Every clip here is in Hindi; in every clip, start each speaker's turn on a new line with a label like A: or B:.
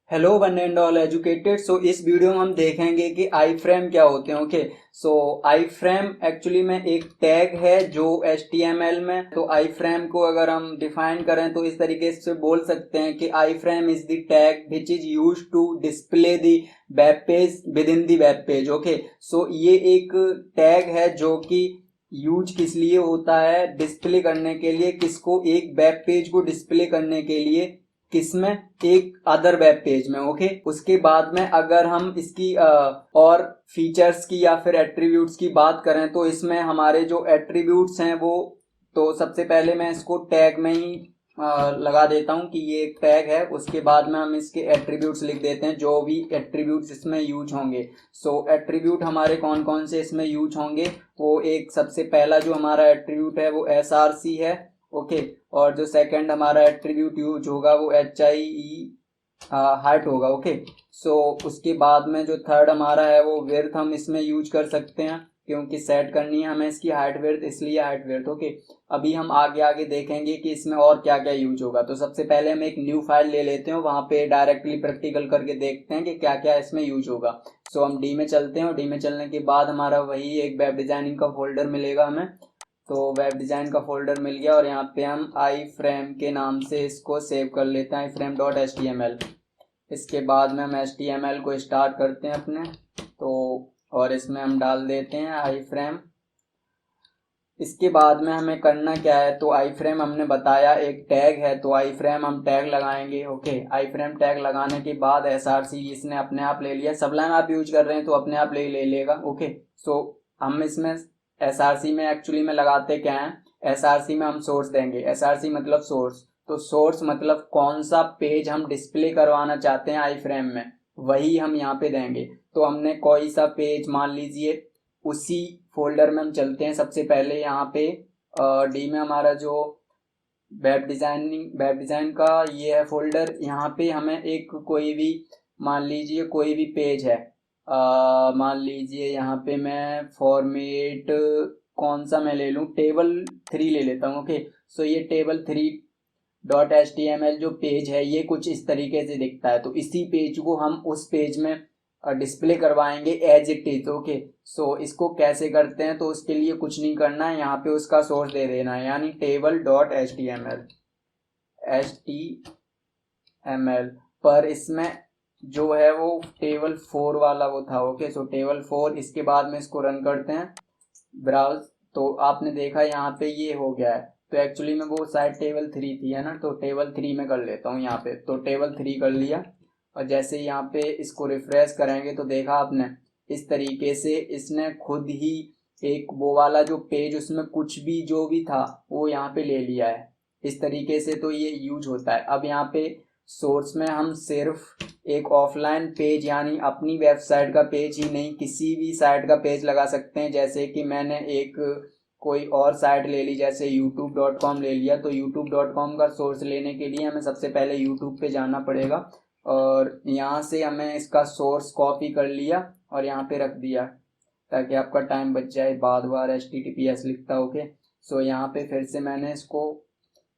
A: Hello one and all educated. So इस वीडियो में हम देखेंगे कि आई फ्रेम क्या होते हैं। ओके, सो आई फ्रेम एक्चुअली में एक टैग है जो HTML में, तो आई फ्रेम को अगर हम डिफाइन करें तो इस तरीके से बोल सकते हैं कि iframe is the tag which is use to display the web page within the web page. Okay, so ये एक टैग है जो कि यूज किस लिए होता है, डिस्प्ले करने के लिए, किसको, एक वेब पेज को डिस्प्ले करने के लिए, किसमें, एक अदर वेब पेज में। ओके, उसके बाद में अगर हम इसकी और फीचर्स की या फिर एट्रीब्यूट्स की बात करें तो इसमें हमारे जो एट्रीब्यूट्स हैं वो, तो सबसे पहले मैं इसको टैग में ही लगा देता हूं कि ये एक टैग है। उसके बाद में हम इसके एट्रीब्यूट्स लिख देते हैं, जो भी एट्रीब्यूट्स इसमें यूज होंगे। सो एट्रीब्यूट हमारे कौन कौन से इसमें यूज होंगे, वो एक सबसे पहला जो हमारा एट्रीब्यूट है वो SRC है। ओके, और जो सेकंड हमारा एट्रीब्यूट यूज होगा वो HIE हाइट होगा। ओके, सो उसके बाद में जो थर्ड हमारा है वो विड्थ हम इसमें यूज कर सकते हैं, क्योंकि सेट करनी है हमें इसकी हाइट विड्थ, इसलिए हाइट विड्थ। ओके, अभी हम आगे आगे देखेंगे कि इसमें और क्या क्या यूज होगा। तो सबसे पहले हम एक न्यू फाइल ले लेते हैं, वहां पे डायरेक्टली प्रैक्टिकल करके देखते हैं कि क्या क्या इसमें यूज होगा। सो हम डी में चलते हैं, और डी में चलने के बाद हमारा वही एक वेब डिजाइनिंग का फोल्डर मिलेगा हमें। तो वेब डिजाइन का फोल्डर मिल गया, और यहाँ पे हम आई फ्रेम के नाम से इसको सेव कर लेते हैं, iframe.html। इसके बाद में हम HTML को स्टार्ट करते हैं अपने, तो और इसमें हम डाल देते हैं आई फ्रेम। इसके बाद में हमें करना क्या है, तो आई फ्रेम हमने बताया एक टैग है, तो आई फ्रेम हम टैग लगाएंगे। ओके, आई फ्रेम टैग लगाने के बाद SRC इसने अपने आप ले लिया। सबलाइन आप यूज कर रहे हैं तो अपने आप ले लेगा। ओके, सो हम इसमें SRC में एक्चुअली में लगाते क्या है, SRC में हम सोर्स देंगे। SRC मतलब सोर्स, तो सोर्स मतलब कौन सा पेज हम डिस्प्ले करवाना चाहते हैं आई फ्रेम में, वही हम यहाँ पे देंगे। तो हमने कोई सा पेज मान लीजिए, उसी फोल्डर में हम चलते हैं। सबसे पहले यहाँ पे डी में हमारा जो वेब डिजाइन का ये है फोल्डर, यहाँ पे हमें एक कोई भी, मान लीजिए कोई भी पेज है, मान लीजिए यहाँ पे मैं फॉर्मेट कौन सा मैं ले लूँ, table3 ले लेता हूँ। ओके, सो ये table3.html जो पेज है ये कुछ इस तरीके से दिखता है, तो इसी पेज को हम उस पेज में डिस्प्ले करवाएंगे एज इट इज। ओके, सो इसको कैसे करते हैं, तो उसके लिए कुछ नहीं करना है, यहाँ पे उसका सोर्स दे देना है, यानी table.html पर इसमें जो है वो table4 वाला वो था। ओके, सो table4, इसके बाद में इसको रन करते हैं ब्राउज, तो आपने देखा यहाँ पे ये हो गया है। तो एक्चुअली में वो शायद table3 थी, है ना, तो table3 में कर लेता हूँ यहाँ पे, तो table3 कर लिया। और जैसे यहाँ पे इसको रिफ्रेश करेंगे तो देखा आपने, इस तरीके से इसने खुद ही एक वो वाला जो पेज, उसमें कुछ भी जो भी था वो यहाँ पे ले लिया है। इस तरीके से तो ये यूज होता है। अब यहाँ पे सोर्स में हम सिर्फ एक ऑफलाइन पेज, यानी अपनी वेबसाइट का पेज ही नहीं, किसी भी साइट का पेज लगा सकते हैं। जैसे कि मैंने एक कोई और साइट ले ली, जैसे youtube.com ले लिया, तो youtube.com का सोर्स लेने के लिए हमें सबसे पहले YouTube पे जाना पड़ेगा, और यहाँ से हमें इसका सोर्स कॉपी कर लिया और यहाँ पे रख दिया, ताकि आपका टाइम बच जाए, बार बार HTTPS लिखता। ओके, सो यहाँ पे फिर से मैंने इसको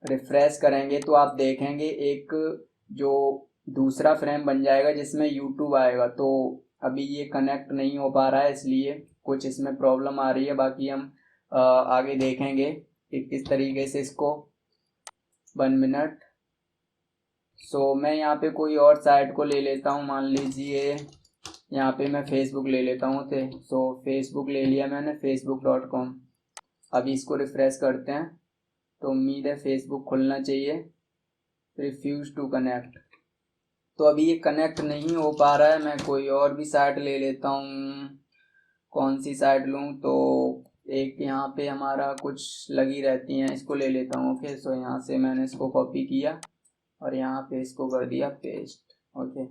A: रिफ्रेश करेंगे तो आप देखेंगे एक जो दूसरा फ्रेम बन जाएगा जिसमें YouTube आएगा। तो अभी ये कनेक्ट नहीं हो पा रहा है, इसलिए कुछ इसमें प्रॉब्लम आ रही है। बाकी हम आगे देखेंगे कि किस तरीके से इसको, 1 मिनट। सो मैं यहाँ पे कोई और साइट को ले लेता हूँ, मान लीजिए यहाँ पे मैं फेसबुक ले लेता हूँ। सो फेसबुक ले लिया मैंने, facebook.com। अभी इसको रिफ्रेश करते हैं तो उम्मीद है फेसबुक खुलना चाहिए। रिफ्यूज टू कनेक्ट, तो अभी ये कनेक्ट नहीं हो पा रहा है। मैं कोई और भी साइट ले लेता हूँ, कौन सी साइट लूँ, तो एक यहाँ पे हमारा कुछ लगी रहती हैं, इसको ले लेता हूँ। ओके, सो यहाँ से मैंने इसको कॉपी किया और यहाँ पे इसको कर दिया पेस्ट। ओके,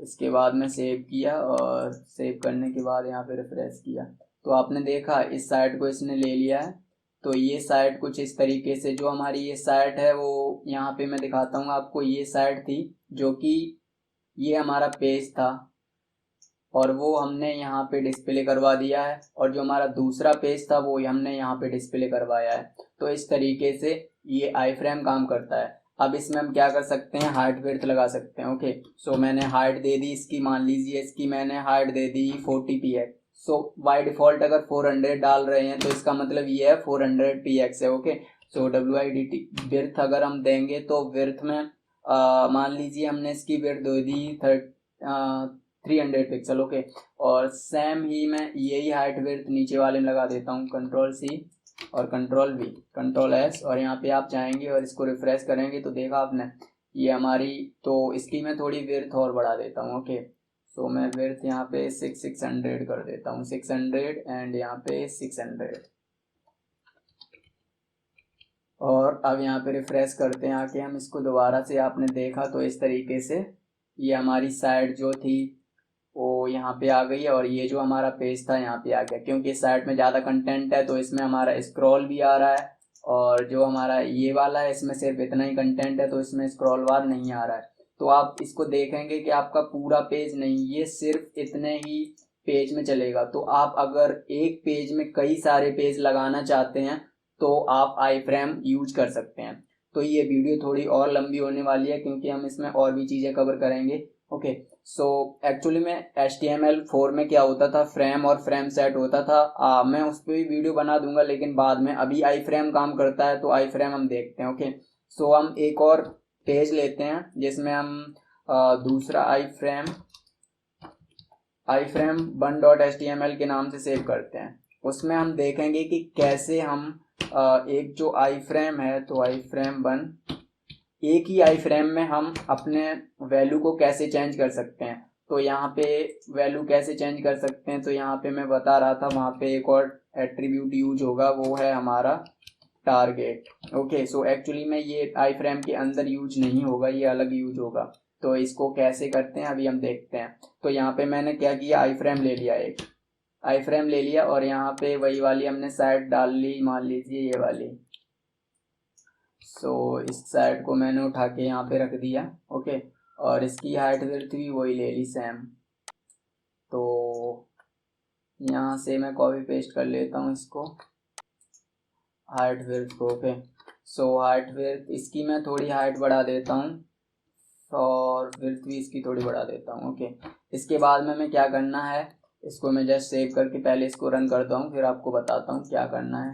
A: इसके बाद में सेव किया, और सेव करने के बाद यहाँ पे रिफ्रेश किया तो आपने देखा इस साइट को इसने ले लिया है। तो ये साइट कुछ इस तरीके से, जो हमारी ये साइट है वो यहाँ पे मैं दिखाता हूँ आपको। ये साइट थी जो कि ये हमारा पेज था, और वो हमने यहाँ पे डिस्प्ले करवा दिया है, और जो हमारा दूसरा पेज था वो हमने यहाँ पे डिस्प्ले करवाया है। तो इस तरीके से ये आई फ्रेम काम करता है। अब इसमें हम क्या कर सकते हैं, हाइट विड्थ लगा सकते हैं। ओके, सो मैंने हाइट दे दी इसकी, मान लीजिए इसकी मैंने height they the 40 px। So by default अगर 400 डाल रहे हैं तो इसका मतलब ये है 400 px है। ओके, सो WIDT विड्थ अगर हम देंगे तो विड्थ में मान लीजिए हमने इसकी विड्थ दे दी 300 पिक्सल। ओके, और सेम ही मैं यही हाइट विड्थ नीचे वाले में लगा देता हूँ, Ctrl+C और Ctrl+V Ctrl+S, और यहाँ पे आप जाएंगे और इसको रिफ्रेश करेंगे तो देखा आपने ये हमारी, तो इसकी मैं थोड़ी विड्थ और बढ़ा देता हूँ। ओके, सो मैं विड्थ यहाँ पे 600 कर देता हूँ, 600 एंड यहाँ पे 600, और अब यहाँ पे रिफ्रेश करते हैं आके हम इसको दोबारा से। आपने देखा तो इस तरीके से ये हमारी साइड जो थी वो यहाँ पे आ गई है, और ये जो हमारा पेज था यहाँ पे आ गया, क्योंकि इस साइड में ज़्यादा कंटेंट है तो इसमें हमारा स्क्रॉल भी आ रहा है, और जो हमारा ये वाला है इसमें सिर्फ इतना ही कंटेंट है तो इसमें स्क्रॉल बार नहीं आ रहा है। तो आप इसको देखेंगे कि आपका पूरा पेज नहीं, ये सिर्फ इतने ही पेज में चलेगा। तो आप अगर एक पेज में कई सारे पेज लगाना चाहते हैं तो आप आई फ्रेम यूज कर सकते हैं। तो ये वीडियो थोड़ी और लंबी होने वाली है क्योंकि हम इसमें और भी चीज़ें कवर करेंगे। ओके, सो एक्चुअली में HTML4 में क्या होता था, फ्रेम और फ्रेम सेट होता था। मैं उस पर भी वीडियो बना दूंगा लेकिन बाद में, अभी आई फ्रेम काम करता है तो आई फ्रेम हम देखते हैं। ओके, सो हम एक और पेज लेते हैं जिसमें हम दूसरा आई फ्रेम 1.html के नाम से सेव करते हैं। उसमें हम देखेंगे कि कैसे हम एक जो आई फ्रेम है, तो आई फ्रेम 1, एक ही आई फ्रेम में हम अपने वैल्यू को कैसे चेंज कर सकते हैं। तो यहाँ पे वैल्यू कैसे चेंज कर सकते हैं, तो यहाँ पे मैं बता रहा था, वहाँ पे एक और एट्रीब्यूट यूज होगा, वो है हमारा टारगेट। ओके, सो एक्चुअली में ये आई फ्रेम के अंदर यूज नहीं होगा, ये अलग यूज होगा। तो इसको कैसे करते हैं अभी हम देखते हैं। तो यहाँ पे मैंने क्या किया, आई फ्रेम ले लिया, एक आई फ्रेम ले लिया, और यहाँ पे वही वाली हमने साइड डाल ली, मान लीजिए ये वाली। सो इस साइड को मैंने उठा के यहाँ पे रख दिया। ओके, और इसकी हाइट विड्थ भी वही ले ली सेम। तो यहाँ से मैं कॉपी पेस्ट कर लेता हूँ इसको, हाइट विड्थ को। ओके, सो हाइट विड्थ इसकी मैं थोड़ी हाइट बढ़ा देता हूँ, और विड्थ भी इसकी थोड़ी बढ़ा देता हूँ। ओके, इसके बाद में मैं क्या करना है, इसको मैं जस्ट सेव करके पहले इसको रन करता हूँ, फिर आपको बताता हूँ क्या करना है।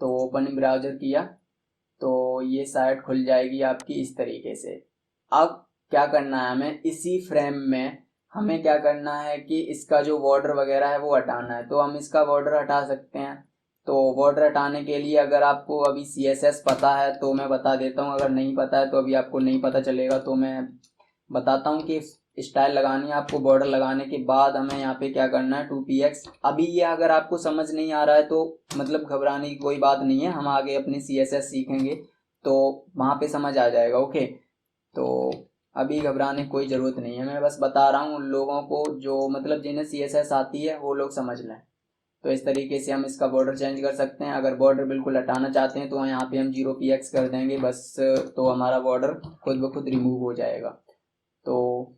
A: तो ओपन ब्राउज़र किया तो ये साइट खुल जाएगी आपकी इस तरीके से। अब क्या करना है हमें, इसी फ्रेम में हमें क्या करना है कि इसका जो बॉर्डर वगैरह है वो हटाना है। तो हम इसका बॉर्डर हटा सकते हैं। तो बॉर्डर हटाने के लिए अगर आपको अभी CSS पता है तो मैं बता देता हूँ, अगर नहीं पता है तो अभी आपको नहीं पता चलेगा, तो मैं बताता हूँ कि स्टाइल लगानी है आपको। बॉर्डर लगाने के बाद हमें यहाँ पे क्या करना है, 2px। अभी ये अगर आपको समझ नहीं आ रहा है तो मतलब घबराने की कोई बात नहीं है, हम आगे अपनी CSS सीखेंगे तो वहाँ पे समझ आ जाएगा। ओके, तो अभी घबराने की कोई ज़रूरत नहीं है, मैं बस बता रहा हूँ उन लोगों को जो मतलब जिन्हें CSS आती है वो लोग समझ लें। तो इस तरीके से हम इसका बॉर्डर चेंज कर सकते हैं। अगर बॉर्डर बिल्कुल हटाना चाहते हैं तो यहाँ पे हम 0px कर देंगे बस, तो हमारा बॉर्डर खुद ब खुद रिमूव हो जाएगा। तो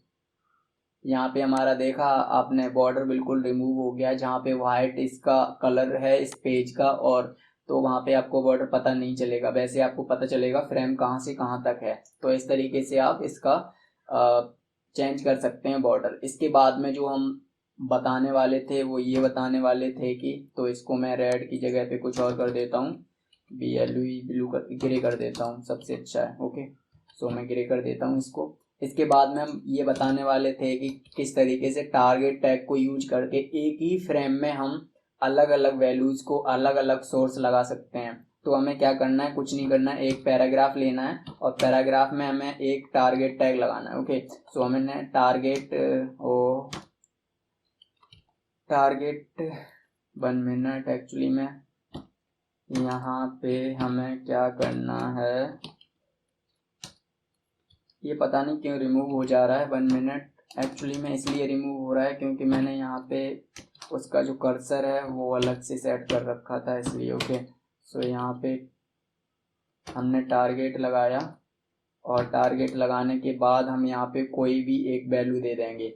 A: यहाँ पे हमारा देखा आपने, बॉर्डर बिल्कुल रिमूव हो गया, जहाँ पे वाइट इसका कलर है इस पेज का, और तो वहाँ पे आपको बॉर्डर पता नहीं चलेगा, वैसे आपको पता चलेगा फ्रेम कहाँ से कहाँ तक है। तो इस तरीके से आप इसका चेंज कर सकते हैं बॉर्डर। इसके बाद में जो हम बताने वाले थे वो ये बताने वाले थे कि, तो इसको मैं रेड की जगह पे कुछ और कर देता हूँ, ब्लू ग्रे कर देता हूँ, सबसे अच्छा है। ओके, सो मैं ग्रे कर देता हूँ इसको। इसके बाद में हम ये बताने वाले थे कि किस तरीके से टारगेट टैग को यूज करके एक ही फ्रेम में हम अलग अलग वैल्यूज को अलग अलग सोर्स लगा सकते हैं। तो हमें क्या करना है, कुछ नहीं करना है, एक पैराग्राफ लेना है और पैराग्राफ में हमें एक टारगेट टैग लगाना है। ओके, सो हमें टारगेट 1 मिनट, एक्चुअली में यहाँ पे हमें क्या करना है, ये पता नहीं क्यों रिमूव हो जा रहा है 1 मिनट। एक्चुअली में इसलिए रिमूव हो रहा है क्योंकि मैंने यहाँ पे उसका जो कर्सर है वो अलग से सेट कर रखा था, इसलिए। ओके, सो यहाँ पे हमने टारगेट लगाया, और टारगेट लगाने के बाद हम यहाँ पे कोई भी एक वैल्यू दे देंगे।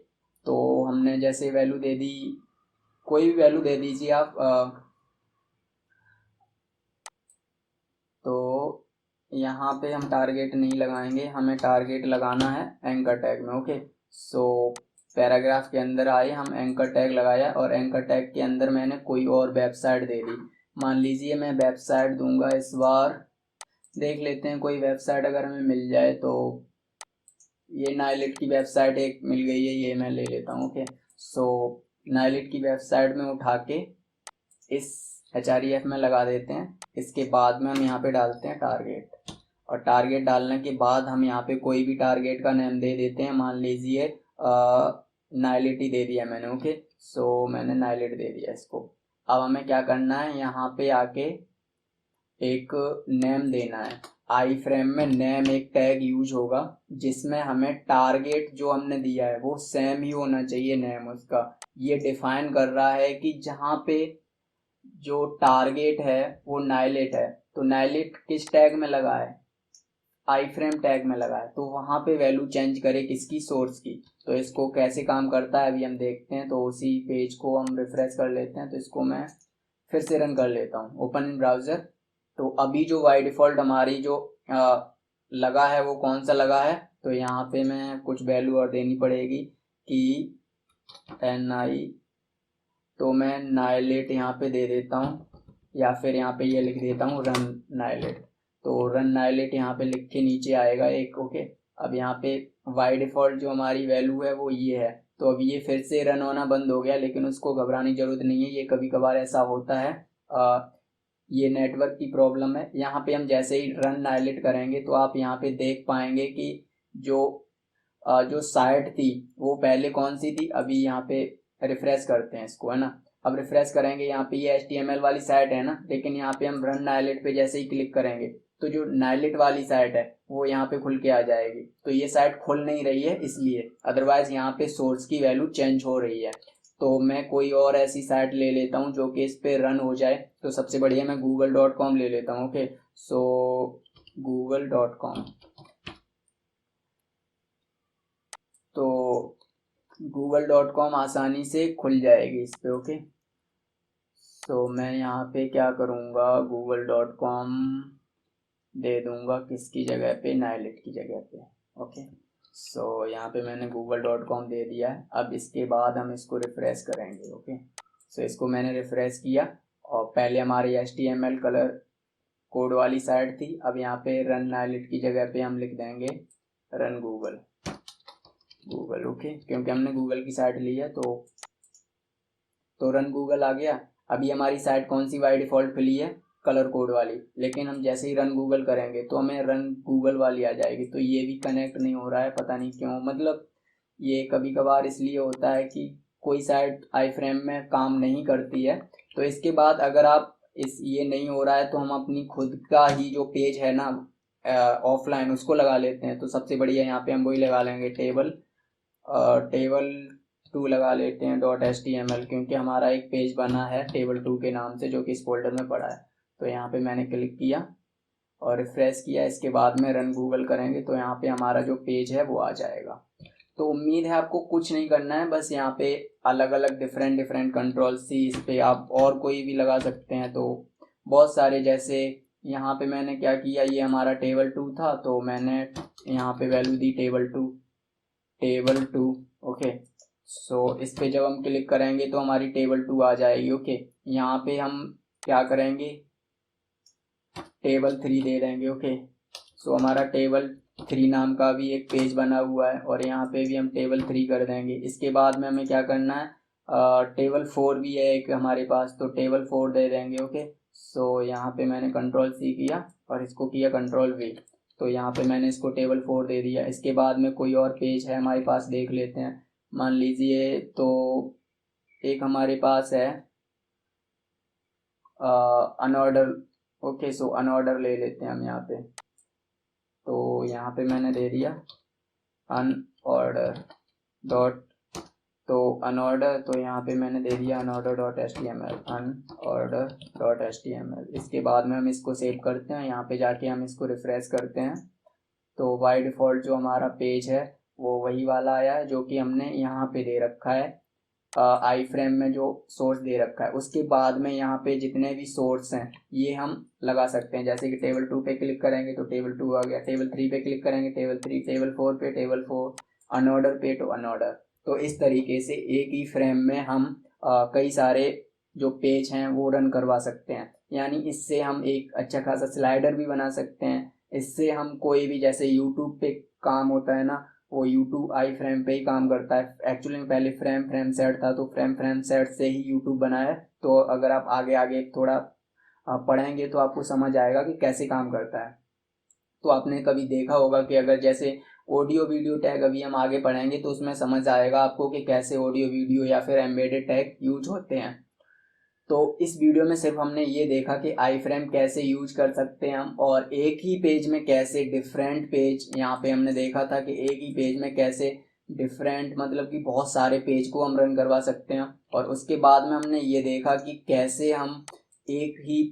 A: तो हमने जैसे वैल्यू दे दी, कोई भी वैल्यू दे दीजिए आप। तो यहाँ पे हम टारगेट नहीं लगाएंगे, हमें टारगेट लगाना है एंकर टैग में। ओके, सो पैराग्राफ के अंदर आए, हम एंकर टैग लगाया और एंकर टैग के अंदर मैंने कोई और वेबसाइट दे दी। मान लीजिए मैं वेबसाइट दूंगा इस बार, देख लेते हैं कोई वेबसाइट अगर हमें मिल जाए। तो ये नाइलिट की वेबसाइट एक मिल गई है, ये मैं ले लेता हूँ। ओके, सो नाइलिट की वेबसाइट में उठा के इस href में लगा देते हैं। इसके बाद में हम यहाँ पे डालते हैं टारगेट, और टारगेट डालने के बाद हम यहाँ पे कोई भी टारगेट का नेम दे देते हैं। मान लीजिए नाइलिट ही दे दिया मैंने। ओके, सो मैंने नाइलिट दे दिया इसको। अब हमें क्या करना है, यहाँ पे आके एक नेम देना है। आई फ्रेम में नेम एक टैग यूज होगा जिसमें हमें टारगेट जो हमने दिया है वो सेम ही होना चाहिए नेम उसका। ये डिफाइन कर रहा है कि जहाँ पे जो टारगेट है वो नाइलेट है, तो नाइलेट किस टैग में लगा है, आई फ्रेम टैग में लगा है, तो वहां पे वैल्यू चेंज करे किसकी, सोर्स की। तो इसको कैसे काम करता है अभी हम देखते हैं। तो उसी पेज को हम रिफ्रेश कर लेते हैं। तो इसको मैं फिर से रन कर लेता हूँ, ओपन इन ब्राउजर। तो अभी जो बाई डिफॉल्ट हमारी जो लगा है वो कौन सा लगा है, तो यहाँ पे मैं कुछ वैल्यू और देनी पड़ेगी कि NI, तो मैं नाइलेट यहाँ पे दे देता हूँ, या फिर यहाँ पे ये लिख देता हूँ रन नाइलेट। तो रन नाइलेट यहाँ पे लिख के नीचे आएगा एक। ओके, अब यहाँ पे बाई डिफॉल्ट जो हमारी वैल्यू है वो ये है। तो अब ये फिर से रन होना बंद हो गया, लेकिन उसको घबराने की जरूरत नहीं है, ये कभी कभार ऐसा होता है। ये नेटवर्क की प्रॉब्लम है। यहाँ पे हम जैसे ही रन नाइलेट करेंगे तो आप यहाँ पे देख पाएंगे कि जो जो साइट थी वो पहले कौन सी थी। अभी यहाँ पे रिफ्रेश करते हैं इसको, है ना। अब रिफ्रेश करेंगे, यहाँ पे ये HTML वाली साइट है ना, लेकिन यहाँ पे हम रन नाइलेट पे जैसे ही क्लिक करेंगे तो जो नाइलेट वाली साइट है वो यहाँ पे खुल के आ जाएगी। तो ये साइट खुल नहीं रही है इसलिए, अदरवाइज यहाँ पे सोर्स की वैल्यू चेंज हो रही है। तो मैं कोई और ऐसी साइट ले लेता हूँ जो कि इस पे रन हो जाए। तो सबसे बढ़िया मैं google.com ले लेता हूँ। ओके, सो google.com, तो google.com आसानी से खुल जाएगी इस पे। ओके, तो मैं यहाँ पे क्या करूँगा, google.com दे दूँगा किसकी जगह पे, नाइलेट की जगह पे। ओके, सो यहाँ पे मैंने google.com दे दिया है। अब इसके बाद हम इसको रिफ्रेश करेंगे। ओके, सो इसको मैंने रिफ्रेश किया और पहले हमारी HTML कलर कोड वाली साइट थी। अब यहाँ पे रन नाइलेट की जगह पे हम लिख देंगे रन गूगल। ओके, क्योंकि हमने गूगल की साइट ली है तो रन गूगल आ गया। अभी हमारी साइट कौन सी बाई डिफॉल्ट खुली है, कलर कोड वाली, लेकिन हम जैसे ही रन गूगल करेंगे तो हमें रन गूगल वाली आ जाएगी। तो ये भी कनेक्ट नहीं हो रहा है, पता नहीं क्यों। मतलब ये कभी कभार इसलिए होता है कि कोई साइट आई फ्रेम में काम नहीं करती है। तो इसके बाद अगर आप इस ये नहीं हो रहा है तो हम अपनी खुद का ही जो पेज है ना ऑफलाइन, उसको लगा लेते हैं। तो सबसे बढ़िया यहाँ पे हम वही लगा लेंगे, टेबल 2 लगा लेते हैं .html, क्योंकि हमारा एक पेज बना है टेबल 2 के नाम से जो कि इस फोल्डर में पड़ा है। तो यहाँ पे मैंने क्लिक किया और रिफ्रेश किया। इसके बाद में रन गूगल करेंगे तो यहाँ पे हमारा जो पेज है वो आ जाएगा। तो उम्मीद है आपको कुछ नहीं करना है, बस यहाँ पे अलग अलग डिफरेंट डिफरेंट कंट्रोल सी, इस पे आप और कोई भी लगा सकते हैं। तो बहुत सारे, जैसे यहाँ पे मैंने क्या किया, ये हमारा टेबल 2 था तो मैंने यहाँ पे वैल्यू दी टेबल 2। ओके, सो इस पे जब हम क्लिक करेंगे तो हमारी टेबल 2 आ जाएगी। ओके, यहाँ पे हम क्या करेंगे, टेबल 3 दे देंगे। ओके, सो हमारा टेबल 3 नाम का भी एक पेज बना हुआ है और यहाँ पे भी हम टेबल 3 कर देंगे। इसके बाद में हमें क्या करना है, टेबल 4 भी है एक हमारे पास, तो टेबल 4 दे देंगे। ओके, सो यहाँ पे मैंने कंट्रोल C किया और इसको किया कंट्रोल V। तो यहाँ पे मैंने इसको टेबल 4 दे दिया। इसके बाद में कोई और पेज है हमारे पास, देख लेते हैं। मान लीजिए तो एक हमारे पास है अनऑर्डर। ओके, सो अनऑर्डर ले लेते हैं हम यहाँ पे। तो यहाँ पे मैंने दे दिया अनऑर्डर डॉट, तो अनऑर्डर, तो यहाँ पे मैंने दे दिया अनऑर्डर.html। इसके बाद में हम इसको सेव करते हैं। यहाँ पे जाके हम इसको रिफ्रेश करते हैं तो बाय डिफ़ॉल्ट जो हमारा पेज है वो वही वाला आया है जो कि हमने यहाँ पे दे रखा है। आई फ्रेम में जो सोर्स दे रखा है, उसके बाद में यहाँ पे जितने भी सोर्स हैं ये हम लगा सकते हैं। जैसे कि टेबल 2 पे क्लिक करेंगे तो टेबल 2 आ गया, टेबल 3 पे क्लिक करेंगे टेबल 3, टेबल 4 पे टेबल 4, अनऑर्डर पे तो अनऑर्डर। तो इस तरीके से एक ही फ्रेम में हम कई सारे जो पेज हैं वो रन करवा सकते हैं। यानी इससे हम एक अच्छा खासा स्लाइडर भी बना सकते हैं। इससे हम कोई भी, जैसे यूट्यूब पे काम होता है ना, वो यूट्यूब आई फ्रेम पे ही काम करता है। एक्चुअली में पहले फ्रेम सेट था, तो फ्रेम सेट से ही यूट्यूब बना है। तो अगर आप आगे आगे थोड़ा पढ़ेंगे तो आपको समझ आएगा कि कैसे काम करता है। तो आपने कभी देखा होगा कि अगर जैसे ऑडियो वीडियो टैग अभी हम आगे पढ़ेंगे तो उसमें समझ आएगा आपको कि कैसे ऑडियो वीडियो या फिर एम्बेडेड टैग यूज होते हैं। तो इस वीडियो में सिर्फ हमने ये देखा कि आई फ्रेम कैसे यूज कर सकते हैं हम, और एक ही पेज में कैसे डिफरेंट पेज, यहाँ पे हमने देखा था कि एक ही पेज में कैसे डिफरेंट मतलब कि बहुत सारे पेज को हम रन करवा सकते हैं। और उसके बाद में हमने ये देखा कि कैसे हम एक ही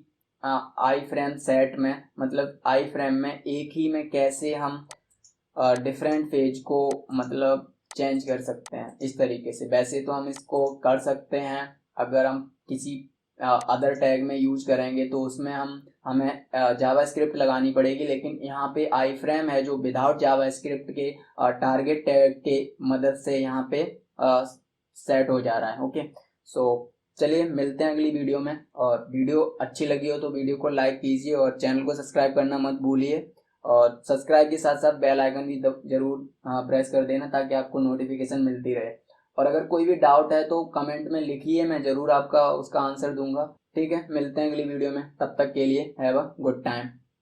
A: आई फ्रेम सेट में, मतलब आई फ्रेम में एक ही में कैसे हम डिफरेंट पेज को मतलब चेंज कर सकते हैं इस तरीके से। वैसे तो हम इसको कर सकते हैं अगर हम किसी अदर टैग में यूज करेंगे तो उसमें हमें जावास्क्रिप्ट लगानी पड़ेगी, लेकिन यहाँ पे आई फ्रेम है जो विदाउट जावास्क्रिप्ट के टारगेट टैग के मदद से यहाँ पे सेट हो जा रहा है। ओके, सो चलिए मिलते हैं अगली वीडियो में। और वीडियो अच्छी लगी हो तो वीडियो को लाइक कीजिए और चैनल को सब्सक्राइब करना मत भूलिए। और सब्सक्राइब के साथ साथ बेल आइकन भी जरूर प्रेस कर देना ताकि आपको नोटिफिकेशन मिलती रहे। और अगर कोई भी डाउट है तो कमेंट में लिखिए, मैं ज़रूर आपका उसका आंसर दूंगा। ठीक है, मिलते हैं अगली वीडियो में, तब तक के लिए हैव अ गुड टाइम।